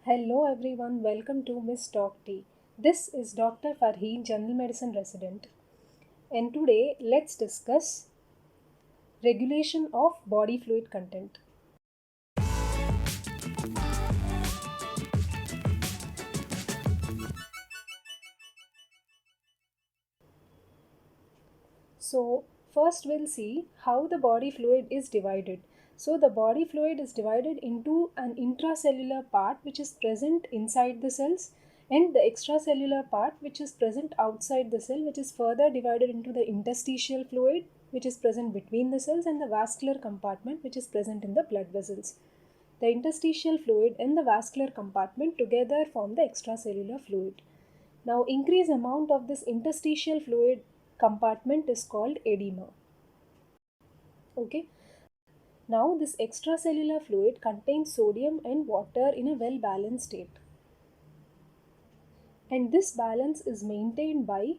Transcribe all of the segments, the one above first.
Hello everyone, welcome to Miss Talk Tea. This is Dr. Farheen, General Medicine resident. And today let's discuss regulation of body fluid content. So, first we'll see how the body fluid is divided. So, the body fluid is divided into an intracellular part which is present inside the cells and the extracellular part which is present outside the cell, which is further divided into the interstitial fluid which is present between the cells and the vascular compartment which is present in the blood vessels. The interstitial fluid and the vascular compartment together form the extracellular fluid. Now, increased amount of this interstitial fluid compartment is called edema. Okay. Now, this extracellular fluid contains sodium and water in a well balanced state. And this balance is maintained by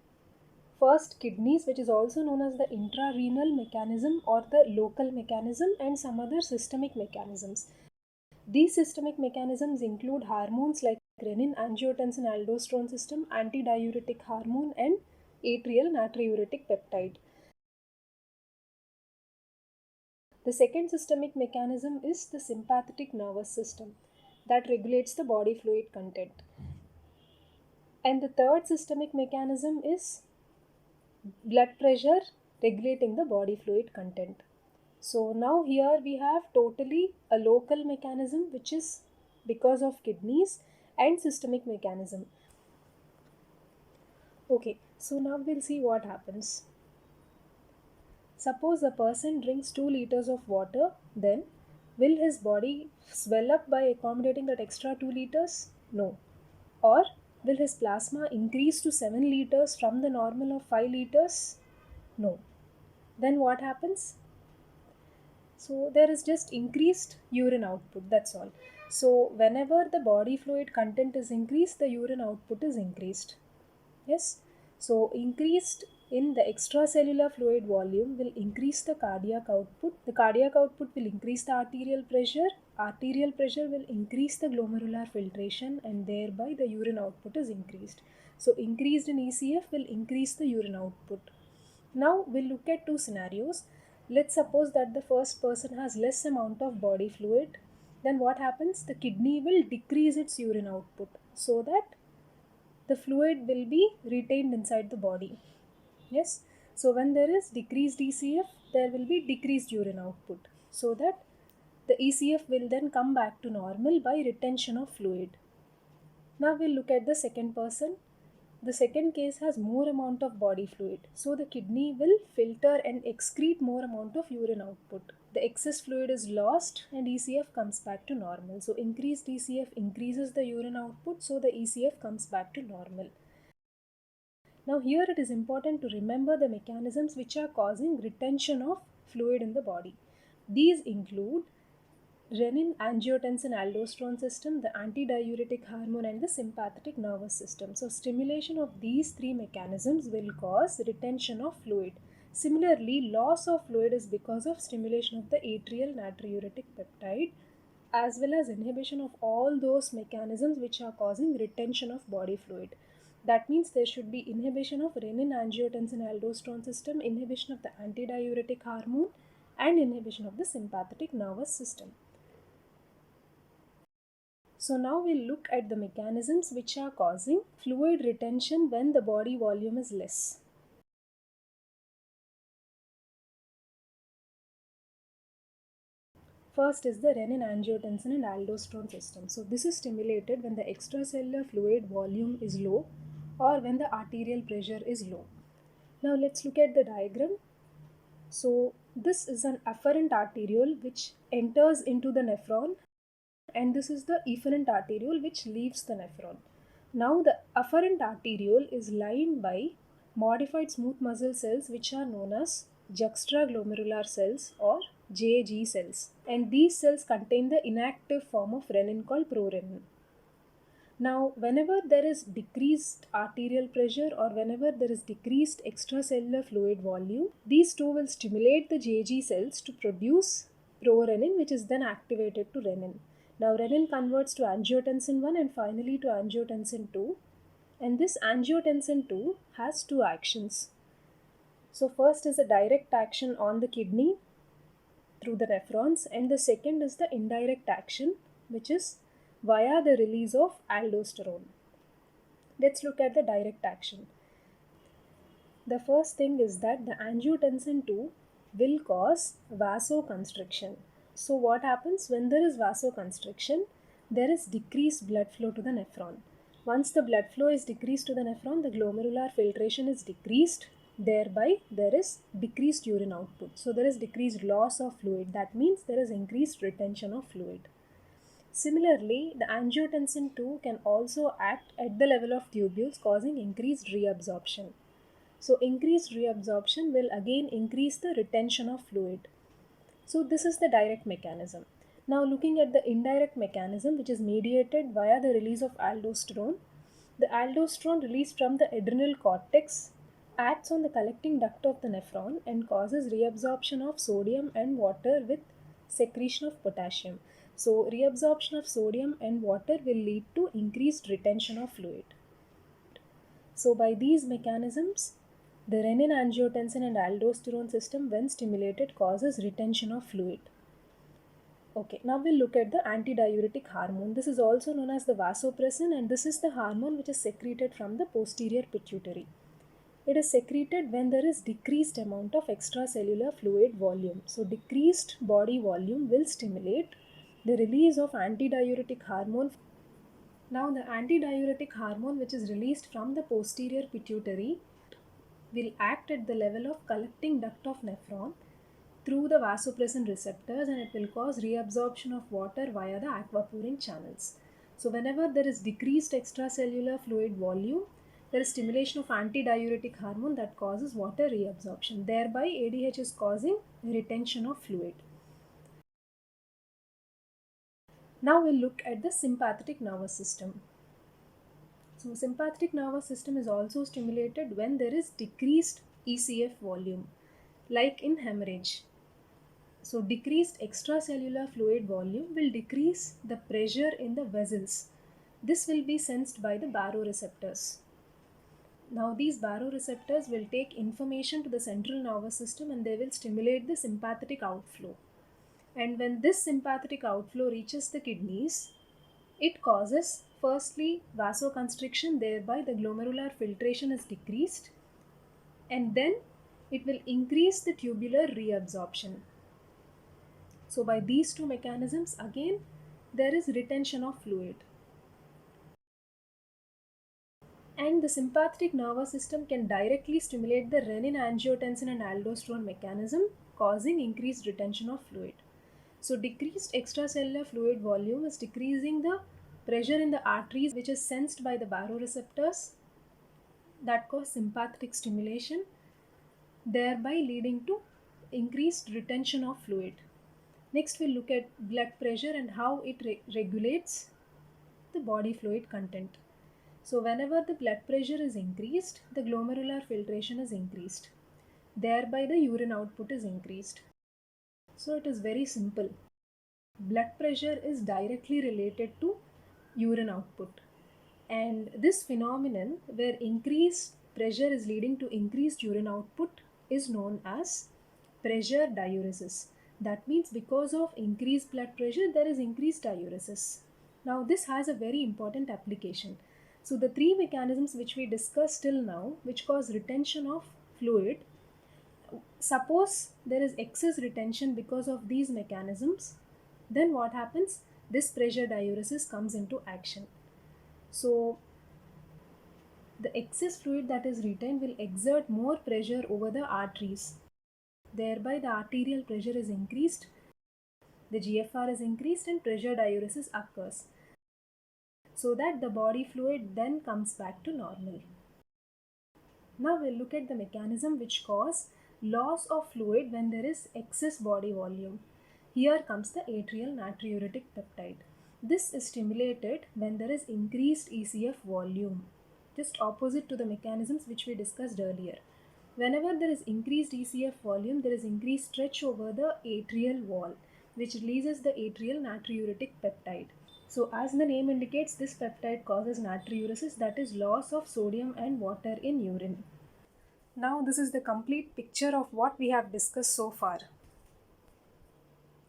first kidneys, which is also known as the intrarenal mechanism or the local mechanism, and some other systemic mechanisms. These systemic mechanisms include hormones like renin, angiotensin, aldosterone system, antidiuretic hormone, and atrial natriuretic peptide. The second systemic mechanism is the sympathetic nervous system that regulates the body fluid content. And the third systemic mechanism is blood pressure regulating the body fluid content. So now here we have totally a local mechanism which is because of kidneys and systemic mechanism. Okay, so now we'll see what happens. Suppose a person drinks 2 liters of water, then will his body swell up by accommodating that extra 2 liters? No. Or will his plasma increase to 7 liters from the normal of 5 liters? No. Then what happens? So there is just increased urine output, that's all. So whenever the body fluid content is increased, the urine output is increased. Yes. So increased in the extracellular fluid volume will increase the cardiac output. The cardiac output will increase the arterial pressure. Arterial pressure will increase the glomerular filtration and thereby the urine output is increased. So increased in ECF will increase the urine output. Now we'll look at two scenarios. Let's suppose that the first person has less amount of body fluid. Then what happens? The kidney will decrease its urine output so that the fluid will be retained inside the body. Yes. So when there is decreased ECF, there will be decreased urine output so that the ECF will then come back to normal by retention of fluid. Now we'll look at the second person. The second case has more amount of body fluid. So the kidney will filter and excrete more amount of urine output. The excess fluid is lost and ECF comes back to normal. So increased ECF increases the urine output, so the ECF comes back to normal. Now here it is important to remember the mechanisms which are causing retention of fluid in the body. These include renin, angiotensin, aldosterone system, the antidiuretic hormone, and the sympathetic nervous system. So stimulation of these three mechanisms will cause retention of fluid. Similarly, loss of fluid is because of stimulation of the atrial natriuretic peptide as well as inhibition of all those mechanisms which are causing retention of body fluid. That means there should be inhibition of renin, angiotensin, aldosterone system, inhibition of the antidiuretic hormone, and inhibition of the sympathetic nervous system. So now we'll look at the mechanisms which are causing fluid retention when the body volume is less. First is the renin, angiotensin, and aldosterone system. So this is stimulated when the extracellular fluid volume is low or when the arterial pressure is low. Now let's look at the diagram. So this is an afferent arteriole which enters into the nephron, and this is the efferent arteriole which leaves the nephron. Now the afferent arteriole is lined by modified smooth muscle cells which are known as juxtaglomerular cells or JG cells, and these cells contain the inactive form of renin called prorenin. Now whenever there is decreased arterial pressure or whenever there is decreased extracellular fluid volume, these two will stimulate the JG cells to produce prorenin, which is then activated to renin. Now renin converts to angiotensin 1 and finally to angiotensin 2. And this angiotensin 2 has two actions. So first is a direct action on the kidney through the nephrons, and the second is the indirect action, which is via the release of aldosterone. Let's look at the direct action. The first thing is that the angiotensin 2 will cause vasoconstriction. So what happens when there is vasoconstriction? There is decreased blood flow to the nephron. Once the blood flow is decreased to the nephron, the glomerular filtration is decreased. Thereby, there is decreased urine output. So there is decreased loss of fluid. That means there is increased retention of fluid. Similarly, the angiotensin 2 can also act at the level of tubules, causing increased reabsorption. So increased reabsorption will again increase the retention of fluid. So this is the direct mechanism. Now looking at the indirect mechanism, which is mediated via the release of aldosterone. The aldosterone released from the adrenal cortex acts on the collecting duct of the nephron and causes reabsorption of sodium and water with secretion of potassium. So reabsorption of sodium and water will lead to increased retention of fluid. So by these mechanisms, the renin-angiotensin and aldosterone system, when stimulated, causes retention of fluid. Okay, now we'll look at the antidiuretic hormone. This is also known as the vasopressin, and this is the hormone which is secreted from the posterior pituitary. It is secreted when there is decreased amount of extracellular fluid volume. So decreased body volume will stimulate the release of antidiuretic hormone. Now the antidiuretic hormone which is released from the posterior pituitary will act at the level of collecting duct of nephron through the vasopressin receptors, and it will cause reabsorption of water via the aquaporin channels. So whenever there is decreased extracellular fluid volume, there is stimulation of antidiuretic hormone that causes water reabsorption. Thereby ADH is causing retention of fluid. Now we'll look at the sympathetic nervous system. So sympathetic nervous system is also stimulated when there is decreased ECF volume, like in hemorrhage. So decreased extracellular fluid volume will decrease the pressure in the vessels. This will be sensed by the baroreceptors. Now these baroreceptors will take information to the central nervous system and they will stimulate the sympathetic outflow. And when this sympathetic outflow reaches the kidneys, it causes firstly vasoconstriction, thereby the glomerular filtration is decreased, and then it will increase the tubular reabsorption. So by these two mechanisms, again there is retention of fluid. And the sympathetic nervous system can directly stimulate the renin, angiotensin and aldosterone mechanism, causing increased retention of fluid. So decreased extracellular fluid volume is decreasing the pressure in the arteries, which is sensed by the baroreceptors that cause sympathetic stimulation, thereby leading to increased retention of fluid. Next we'll look at blood pressure and how it regulates the body fluid content. So whenever the blood pressure is increased, the glomerular filtration is increased. Thereby the urine output is increased. So it is very simple. Blood pressure is directly related to urine output. And this phenomenon where increased pressure is leading to increased urine output is known as pressure diuresis. That means because of increased blood pressure, there is increased diuresis. Now this has a very important application. So the three mechanisms which we discussed till now, which cause retention of fluid, suppose there is excess retention because of these mechanisms, then what happens? This pressure diuresis comes into action. So the excess fluid that is retained will exert more pressure over the arteries. Thereby the arterial pressure is increased, the GFR is increased and pressure diuresis occurs, so that the body fluid then comes back to normal. Now we'll look at the mechanism which cause loss of fluid when there is excess body volume. Here comes the atrial natriuretic peptide. This is stimulated when there is increased ECF volume, just opposite to the mechanisms which we discussed earlier. Whenever there is increased ECF volume, there is increased stretch over the atrial wall. which releases the atrial natriuretic peptide. So as the name indicates, this peptide causes natriuresis, that is loss of sodium and water in urine. Now this is the complete picture of what we have discussed so far.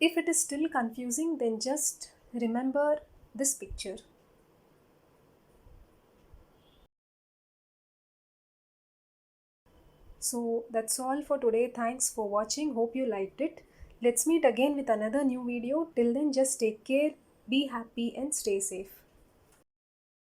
If it is still confusing, then just remember this picture. So that's all for today. Thanks for watching. Hope you liked it. Let's meet again with another new video. Till then, just take care, be happy, and stay safe.